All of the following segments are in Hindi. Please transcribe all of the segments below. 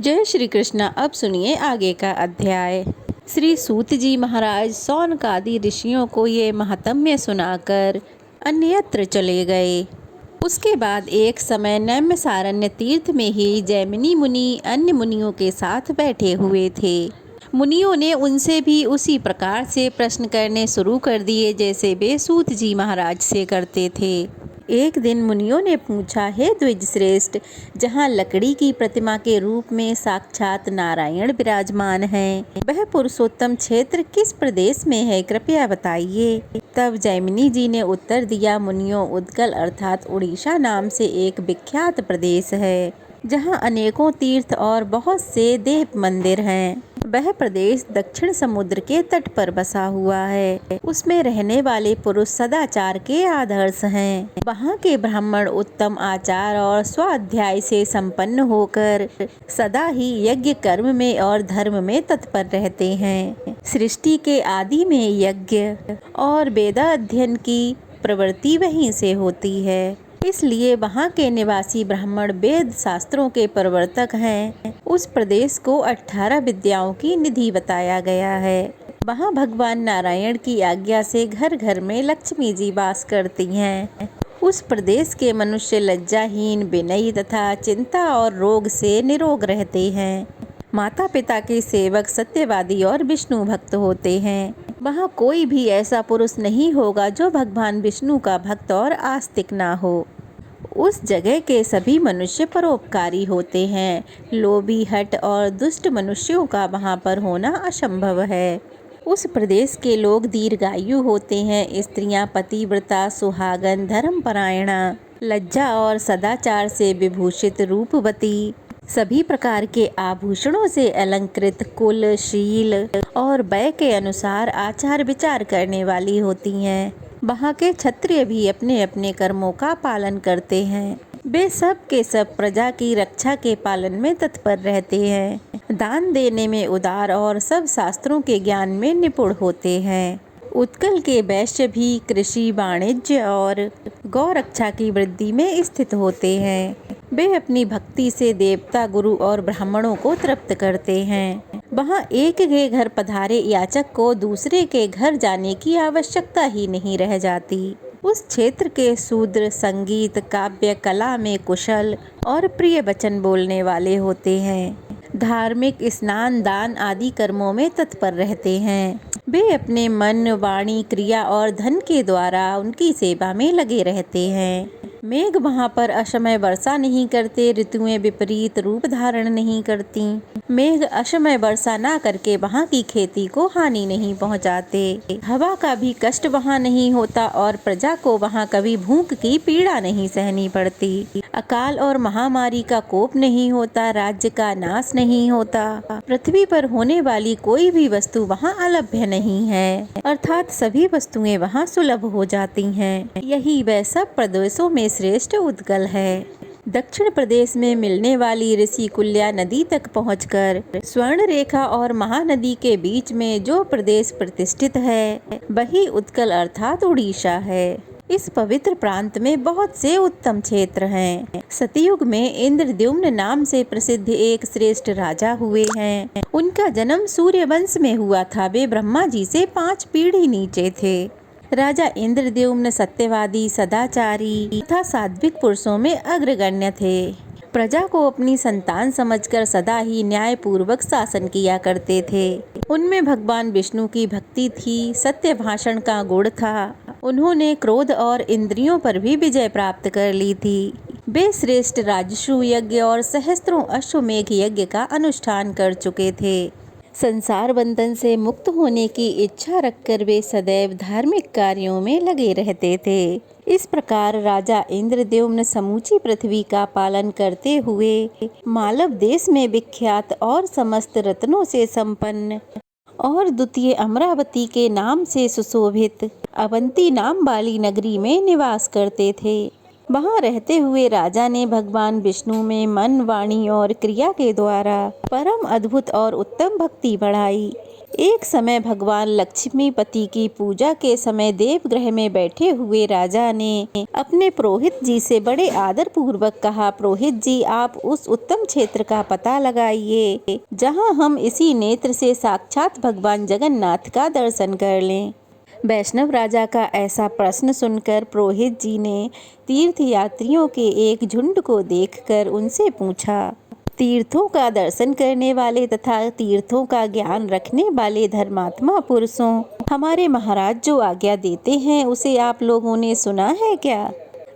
जय श्री कृष्ण। अब सुनिए आगे का अध्याय। श्री सूत जी महाराज सौनकादि ऋषियों को ये महात्म्य सुनाकर अन्यत्र चले गए। उसके बाद एक समय नैमिषारण्य तीर्थ में ही जैमिनी मुनि अन्य मुनियों के साथ बैठे हुए थे। मुनियों ने उनसे भी उसी प्रकार से प्रश्न करने शुरू कर दिए जैसे वे सूत जी महाराज से करते थे। एक दिन मुनियों ने पूछा, हे द्विज श्रेष्ठ, जहाँ लकड़ी की प्रतिमा के रूप में साक्षात नारायण विराजमान हैं, वह पुरुषोत्तम क्षेत्र किस प्रदेश में है, कृपया बताइए। तब जैमिनी जी ने उत्तर दिया, मुनियों, उत्कल अर्थात उड़ीसा नाम से एक विख्यात प्रदेश है, जहाँ अनेकों तीर्थ और बहुत से देव मंदिर हैं। वह प्रदेश दक्षिण समुद्र के तट पर बसा हुआ है। उसमें रहने वाले पुरुष सदाचार के आदर्श हैं। वहाँ के ब्राह्मण उत्तम आचार और स्वाध्याय से संपन्न होकर सदा ही यज्ञ कर्म में और धर्म में तत्पर रहते हैं। सृष्टि के आदि में यज्ञ और वेदाध्ययन की प्रवृत्ति वहीं से होती है, इसलिए वहाँ के निवासी ब्राह्मण वेद शास्त्रों के प्रवर्तक हैं। उस प्रदेश को 18 विद्याओं की निधि बताया गया है। वहाँ भगवान नारायण की आज्ञा से घर घर में लक्ष्मी जी वास करती हैं। उस प्रदेश के मनुष्य लज्जाहीन, विनयी तथा चिंता और रोग से निरोग रहते हैं। माता पिता के सेवक, सत्यवादी और विष्णु भक्त होते हैं। वहाँ कोई भी ऐसा पुरुष नहीं होगा जो भगवान विष्णु का भक्त और आस्तिक ना हो। उस जगह के सभी मनुष्य परोपकारी होते हैं। लोभी, हठ और दुष्ट मनुष्यों का वहाँ पर होना असंभव है। उस प्रदेश के लोग दीर्घायु होते हैं। स्त्रियां पतिव्रता, सुहागन, धर्मपरायणा, लज्जा और सदाचार से विभूषित, रूपवती, सभी प्रकार के आभूषणों से अलंकृत, कुल, शील और व्यय के अनुसार आचार विचार करने वाली होती हैं। वहाँ के क्षत्रिय भी अपने अपने कर्मों का पालन करते हैं। वे सब के सब प्रजा की रक्षा के पालन में तत्पर रहते हैं। दान देने में उदार और सब शास्त्रों के ज्ञान में निपुण होते हैं। उत्कल के वैश्य भी कृषि, वाणिज्य और गौ रक्षा की वृद्धि में स्थित होते हैं। वे अपनी भक्ति से देवता, गुरु और ब्राह्मणों को तृप्त करते हैं। वहाँ एक के घर पधारे याचक को दूसरे के घर जाने की आवश्यकता ही नहीं रह जाती। उस क्षेत्र के शूद्र संगीत, काव्य, कला में कुशल और प्रिय वचन बोलने वाले होते हैं। धार्मिक, स्नान, दान आदि कर्मों में तत्पर रहते हैं। वे अपने मन, वाणी, क्रिया और धन के द्वारा उनकी सेवा में लगे रहते हैं। मेघ वहाँ पर असमय वर्षा नहीं करते, ऋतुएं विपरीत रूप धारण नहीं करती। मेघ असमय वर्षा ना करके वहाँ की खेती को हानि नहीं पहुँचाते। हवा का भी कष्ट वहाँ नहीं होता और प्रजा को वहाँ कभी भूख की पीड़ा नहीं सहनी पड़ती। अकाल और महामारी का कोप नहीं होता, राज्य का नाश नहीं होता। पृथ्वी पर होने वाली कोई भी वस्तु वहाँ अलभ्य नहीं है, अर्थात सभी वस्तुएं वहाँ सुलभ हो जाती हैं। यही वह सब प्रदेशों में श्रेष्ठ उत्कल है। दक्षिण प्रदेश में मिलने वाली ऋषि कुल्या नदी तक पहुंचकर स्वर्ण रेखा और महानदी के बीच में जो प्रदेश प्रतिष्ठित है, वही उत्कल अर्थात उड़ीसा है। इस पवित्र प्रांत में बहुत से उत्तम क्षेत्र हैं। सतयुग में इंद्रद्युम्न नाम से प्रसिद्ध एक श्रेष्ठ राजा हुए हैं। उनका जन्म सूर्य वंश में हुआ था। वे ब्रह्मा जी से 5 पीढ़ी नीचे थे। राजा इंद्रद्युम्न सत्यवादी, सदाचारी तथा सात्विक पुरुषों में अग्रगण्य थे। प्रजा को अपनी संतान समझकर सदा ही न्याय पूर्वक शासन किया करते थे। उनमें भगवान विष्णु की भक्ति थी, सत्य भाषण का गुण था। उन्होंने क्रोध और इंद्रियों पर भी विजय प्राप्त कर ली थी। वे श्रेष्ठ राजसु यज्ञ और सहस्त्रों अश्वमेघ यज्ञ का अनुष्ठान कर चुके थे। संसार बंधन से मुक्त होने की इच्छा रखकर वे सदैव धार्मिक कार्यों में लगे रहते थे। इस प्रकार राजा इंद्रद्युम्न समूची पृथ्वी का पालन करते हुए मालव देश में विख्यात और समस्त रत्नों से संपन्न और द्वितीय अमरावती के नाम से सुशोभित अवंती नाम वाली नगरी में निवास करते थे। वहाँ रहते हुए राजा ने भगवान विष्णु में मन, वाणी और क्रिया के द्वारा परम अद्भुत और उत्तम भक्ति बढ़ाई। एक समय भगवान लक्ष्मीपति की पूजा के समय देवगृह में बैठे हुए राजा ने अपने पुरोहित जी से बड़े आदर पूर्वक कहा, पुरोहित जी, आप उस उत्तम क्षेत्र का पता लगाइए जहां हम इसी नेत्र से साक्षात भगवान जगन्नाथ का दर्शन कर लें। वैष्णव राजा का ऐसा प्रश्न सुनकर पुरोहित जी ने तीर्थ यात्रियों के एक झुंड को देखकर उनसे पूछा, तीर्थों का दर्शन करने वाले तथा तीर्थों का ज्ञान रखने वाले धर्मात्मा पुरुषों, हमारे महाराज जो आज्ञा देते हैं उसे आप लोगों ने सुना है क्या?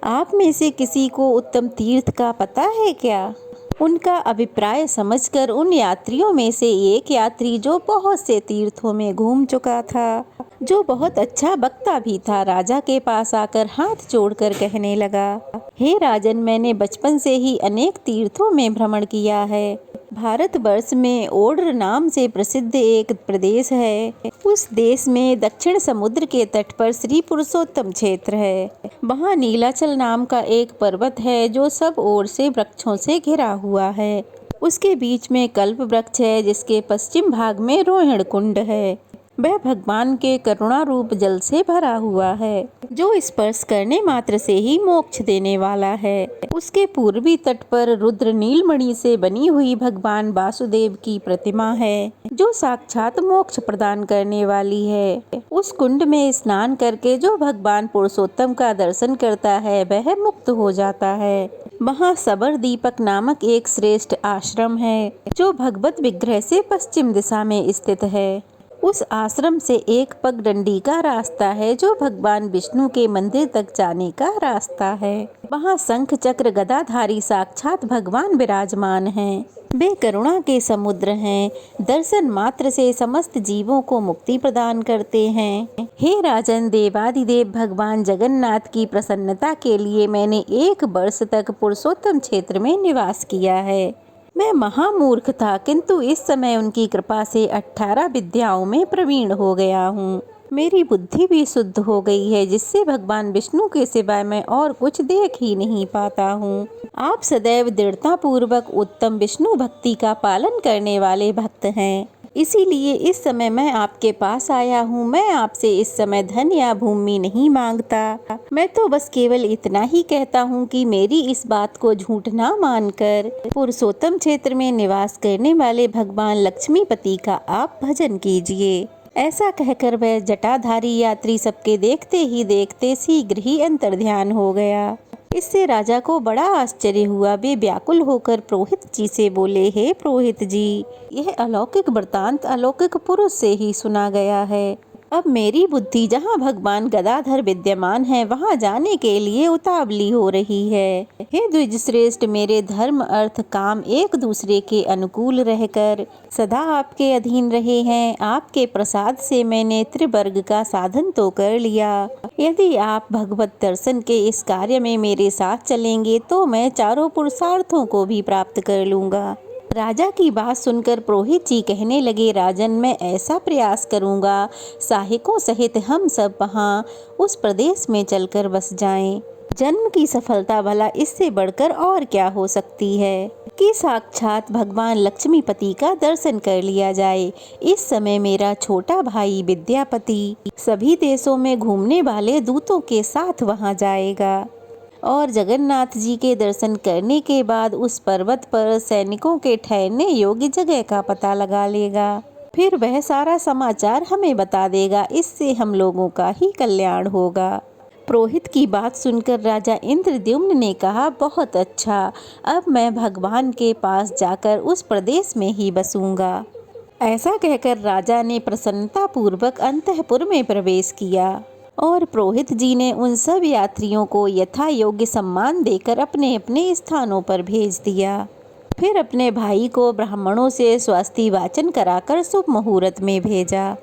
आप में से किसी को उत्तम तीर्थ का पता है क्या? उनका अभिप्राय समझकर उन यात्रियों में से एक यात्री, जो बहुत से तीर्थों में घूम चुका था, जो बहुत अच्छा वक्ता भी था, राजा के पास आकर हाथ जोड़कर कहने लगा, हे राजन, मैंने बचपन से ही अनेक तीर्थों में भ्रमण किया है। भारतवर्ष में ओड्र नाम से प्रसिद्ध एक प्रदेश है। उस देश में दक्षिण समुद्र के तट पर श्री पुरुषोत्तम क्षेत्र है। वहाँ नीलाचल नाम का एक पर्वत है जो सब ओर से वृक्षों से घिरा हुआ है। उसके बीच में कल्प वृक्ष है जिसके पश्चिम भाग में रोहिण कुंड है। वह भगवान के करुणा रूप जल से भरा हुआ है जो स्पर्श करने मात्र से ही मोक्ष देने वाला है। उसके पूर्वी तट पर रुद्र नीलमणि से बनी हुई भगवान वासुदेव की प्रतिमा है जो साक्षात मोक्ष प्रदान करने वाली है। उस कुंड में स्नान करके जो भगवान पुरुषोत्तम का दर्शन करता है वह मुक्त हो जाता है। वहाँ सबर दीपक नामक एक श्रेष्ठ आश्रम है जो भगवत विग्रह से पश्चिम दिशा में स्थित है। उस आश्रम से एक पगडंडी का रास्ता है जो भगवान विष्णु के मंदिर तक जाने का रास्ता है। वहाँ शंख चक्र गदाधारी साक्षात भगवान विराजमान हैं। वे करुणा के समुद्र हैं। दर्शन मात्र से समस्त जीवों को मुक्ति प्रदान करते हैं। हे राजन, देवादिदेव भगवान जगन्नाथ की प्रसन्नता के लिए मैंने 1 वर्ष तक पुरुषोत्तम क्षेत्र में निवास किया है। मैं महामूर्ख था, किंतु इस समय उनकी कृपा से 18 विद्याओं में प्रवीण हो गया हूँ। मेरी बुद्धि भी शुद्ध हो गई है जिससे भगवान विष्णु के सिवाय मैं और कुछ देख ही नहीं पाता हूँ। आप सदैव दृढ़ता पूर्वक उत्तम विष्णु भक्ति का पालन करने वाले भक्त हैं, इसीलिए इस समय मैं आपके पास आया हूँ। मैं आपसे इस समय धन या भूमि नहीं मांगता। मैं तो बस केवल इतना ही कहता हूँ कि मेरी इस बात को झूठ ना मानकर पुरुषोत्तम क्षेत्र में निवास करने वाले भगवान लक्ष्मीपति का आप भजन कीजिए। ऐसा कहकर वह जटाधारी यात्री सबके देखते ही देखते शीघ्र ही अंतर्ध्यान हो गया। इससे राजा को बड़ा आश्चर्य हुआ। वे व्याकुल होकर पुरोहित जी से बोले, हे पुरोहित जी, यह अलौकिक वृतांत अलौकिक पुरुष से ही सुना गया है। अब मेरी बुद्धि जहाँ भगवान गदाधर विद्यमान है वहाँ जाने के लिए उतावली हो रही है। हे द्विज श्रेष्ठ, मेरे धर्म अर्थ काम एक दूसरे के अनुकूल रहकर सदा आपके अधीन रहे हैं। आपके प्रसाद से मैंने त्रिवर्ग का साधन तो कर लिया। यदि आप भगवत दर्शन के इस कार्य में मेरे साथ चलेंगे तो मैं चारों पुरुषार्थों को भी प्राप्त कर लूँगा। राजा की बात सुनकर पुरोहित जी कहने लगे, राजन, मैं ऐसा प्रयास करूंगा सहायकों सहित हम सब वहां उस प्रदेश में चलकर बस जाएं। जन्म की सफलता भला इससे बढ़कर और क्या हो सकती है कि साक्षात भगवान लक्ष्मीपति का दर्शन कर लिया जाए। इस समय मेरा छोटा भाई विद्यापति सभी देशों में घूमने वाले दूतों के साथ वहां जाएगा और जगन्नाथ जी के दर्शन करने के बाद उस पर्वत पर सैनिकों के ठहरने योग्य जगह का पता लगा लेगा। फिर वह सारा समाचार हमें बता देगा। इससे हम लोगों का ही कल्याण होगा। पुरोहित की बात सुनकर राजा इंद्रद्युम्न ने कहा, बहुत अच्छा, अब मैं भगवान के पास जाकर उस प्रदेश में ही बसूंगा। ऐसा कहकर राजा ने प्रसन्नता पूर्वक अंतःपुर में प्रवेश किया और पुरोहित जी ने उन सब यात्रियों को यथा योग्य सम्मान देकर अपने अपने स्थानों पर भेज दिया। फिर अपने भाई को ब्राह्मणों से स्वस्ति वाचन कराकर शुभ मुहूर्त में भेजा।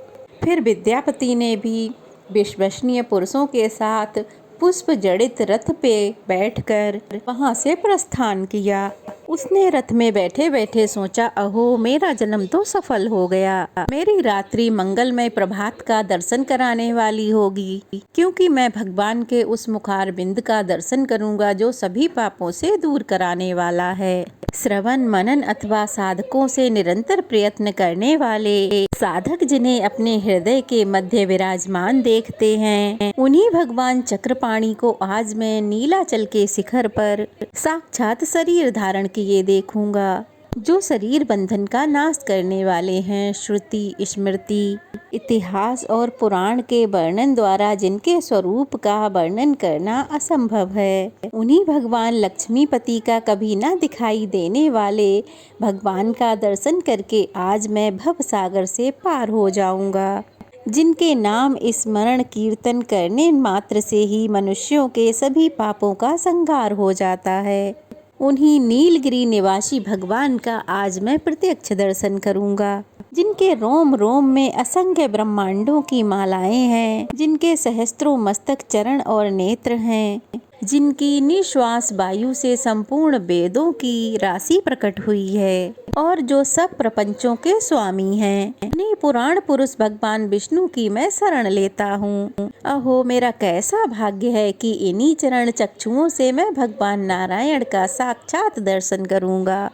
फिर विद्यापति ने भी विश्वसनीय पुरुषों के साथ पुष्प जड़ित रथ पे बैठकर वहां से प्रस्थान किया। उसने रथ में बैठे बैठे सोचा, अहो मेरा जन्म तो सफल हो गया। मेरी रात्रि मंगलमय प्रभात का दर्शन कराने वाली होगी, क्योंकि मैं भगवान के उस मुखार बिंद का दर्शन करूंगा जो सभी पापों से दूर कराने वाला है। श्रवण मनन अथवा साधकों से निरंतर प्रयत्न करने वाले साधक जिन्हें अपने हृदय के मध्य विराजमान देखते हैं, उन्हीं भगवान चक्रपाणि को आज मैं नीलाचल के शिखर पर साक्षात शरीर धारण किए देखूंगा, जो शरीर बंधन का नाश करने वाले हैं। श्रुति, स्मृति, इतिहास और पुराण के वर्णन द्वारा जिनके स्वरूप का वर्णन करना असंभव है, उन्हीं भगवान लक्ष्मीपति का कभी न दिखाई देने वाले भगवान का दर्शन करके आज मैं भव सागर से पार हो जाऊंगा, जिनके नाम स्मरण कीर्तन करने मात्र से ही मनुष्यों के सभी पापों का संहार हो जाता है। उन्हीं नीलगिरी निवासी भगवान का आज मैं प्रत्यक्ष दर्शन करूंगा, जिनके रोम रोम में असंख्य ब्रह्मांडों की मालाएं हैं, जिनके सहस्त्रों मस्तक, चरण और नेत्र हैं, जिनकी निश्वास वायु से संपूर्ण वेदों की राशि प्रकट हुई है और जो सब प्रपंचों के स्वामी हैं। इन्हीं पुराण पुरुष भगवान विष्णु की मैं शरण लेता हूँ। अहो मेरा कैसा भाग्य है कि इन्हीं चरण चक्षुओं से मैं भगवान नारायण का साक्षात दर्शन करूँगा।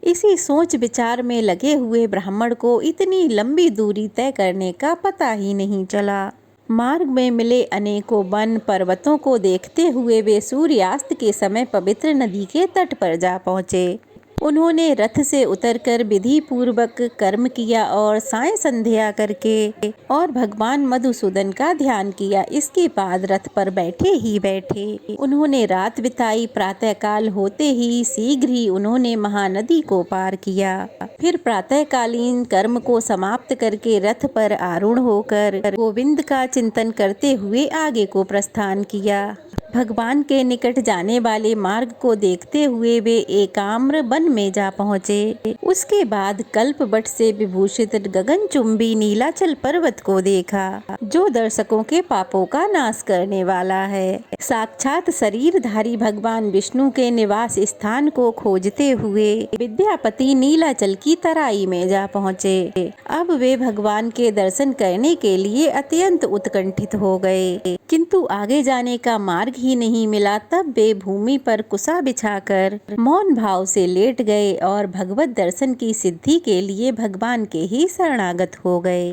इसी सोच विचार में लगे हुए ब्राह्मण को इतनी लंबी दूरी तय करने का पता ही नहीं चला। मार्ग में मिले अनेकों वन पर्वतों को देखते हुए वे सूर्यास्त के समय पवित्र नदी के तट पर जा पहुँचे। उन्होंने रथ से उतरकर विधि पूर्वक कर्म किया और साय संध्या करके और भगवान मधुसूदन का ध्यान किया। इसके बाद रथ पर बैठे उन्होंने रात बिताई। प्रातः काल होते ही शीघ्र ही उन्होंने महानदी को पार किया। फिर प्रातःकालीन कर्म को समाप्त करके रथ पर आरूढ़ होकर गोविंद का चिंतन करते हुए आगे को प्रस्थान किया। भगवान के निकट जाने वाले मार्ग को देखते हुए वे एकाम्र वन में जा पहुँचे। उसके बाद कल्पवट से विभूषित गगनचुंबी नीलाचल पर्वत को देखा, जो दर्शकों के पापों का नाश करने वाला है। साक्षात शरीरधारी भगवान विष्णु के निवास स्थान को खोजते हुए विद्यापति नीलाचल की तराई में जा पहुँचे। अब वे भगवान के दर्शन करने के लिए अत्यंत उत्कंठित हो गए, किंतु आगे जाने का मार्ग ही नहीं मिला। तब वे भूमि पर कुसा बिछाकर मौन भाव से लेट गए और भगवत दर्शन की सिद्धि के लिए भगवान के ही शरणागत हो गए।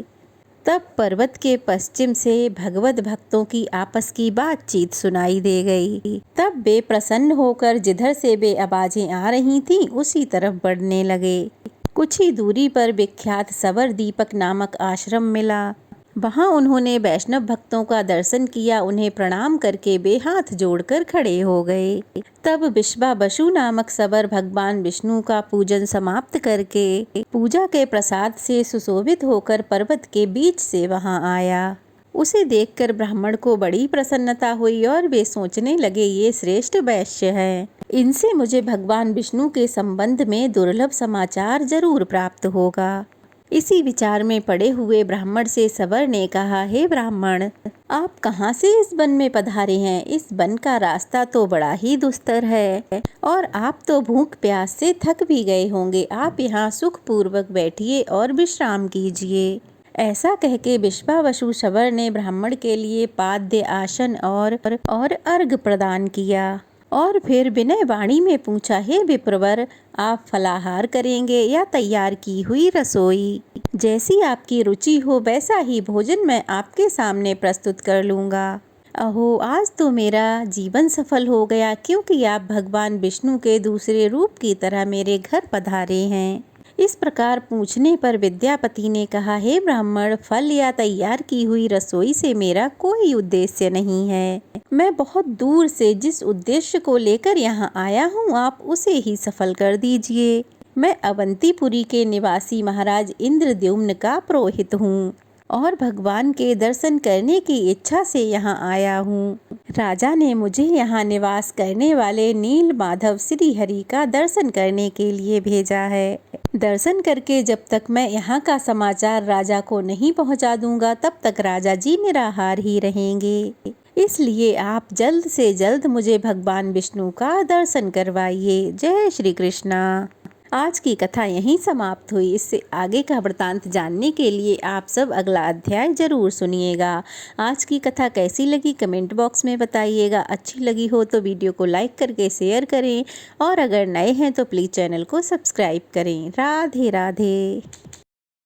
तब पर्वत के पश्चिम से भगवत भक्तों की आपस की बातचीत सुनाई दे गई। तब वे प्रसन्न होकर जिधर से वे आवाजें आ रही थीं उसी तरफ बढ़ने लगे। कुछ ही दूरी पर विख्यात सबर दीपक नामक आश्रम मिला। वहां उन्होंने वैष्णव भक्तों का दर्शन किया। उन्हें प्रणाम करके वे हाथ जोड़कर खड़े हो गए। तब विश्वावसु नामक सबर भगवान विष्णु का पूजन समाप्त करके पूजा के प्रसाद से सुशोभित होकर पर्वत के बीच से वहां आया। उसे देखकर ब्राह्मण को बड़ी प्रसन्नता हुई और वे सोचने लगे, ये श्रेष्ठ वैश्य है, इनसे मुझे भगवान विष्णु के संबंध में दुर्लभ समाचार जरूर प्राप्त होगा। इसी विचार में पड़े हुए ब्राह्मण से सबर ने कहा, हे ब्राह्मण, आप कहाँ से इस वन में पधारे हैं? इस वन का रास्ता तो बड़ा ही दुस्तर है और आप तो भूख प्यास से थक भी गए होंगे। आप यहाँ सुख पूर्वक बैठिए और विश्राम कीजिए। ऐसा कह के विश्वावसु सबर ने ब्राह्मण के लिए पाद्य, आसन और अर्घ प्रदान किया और फिर विनय वाणी में पूछा, हे विप्रवर, आप फलाहार करेंगे या तैयार की हुई रसोई? जैसी आपकी रुचि हो वैसा ही भोजन मैं आपके सामने प्रस्तुत कर लूँगा। अहो, आज तो मेरा जीवन सफल हो गया, क्योंकि आप भगवान विष्णु के दूसरे रूप की तरह मेरे घर पधारे हैं। इस प्रकार पूछने पर विद्यापति ने कहा, हे ब्राह्मण, फल या तैयार की हुई रसोई से मेरा कोई उद्देश्य नहीं है। मैं बहुत दूर से जिस उद्देश्य को लेकर यहाँ आया हूँ, आप उसे ही सफल कर दीजिए। मैं अवंतीपुरी के निवासी महाराज इंद्रद्युम्न का पुरोहित हूँ और भगवान के दर्शन करने की इच्छा से यहाँ आया हूँ। राजा ने मुझे यहाँ निवास करने वाले नील माधव श्री हरि का दर्शन करने के लिए भेजा है। दर्शन करके जब तक मैं यहाँ का समाचार राजा को नहीं पहुँचा दूंगा, तब तक राजा जी निराहार ही रहेंगे। इसलिए आप जल्द से जल्द मुझे भगवान विष्णु का दर्शन करवाइए। जय श्री कृष्णा। आज की कथा यहीं समाप्त हुई। इससे आगे का वृतांत जानने के लिए आप सब अगला अध्याय जरूर सुनिएगा। आज की कथा कैसी लगी कमेंट बॉक्स में बताइएगा। अच्छी लगी हो तो वीडियो को लाइक करके शेयर करें और अगर नए हैं तो प्लीज़ चैनल को सब्सक्राइब करें। राधे राधे।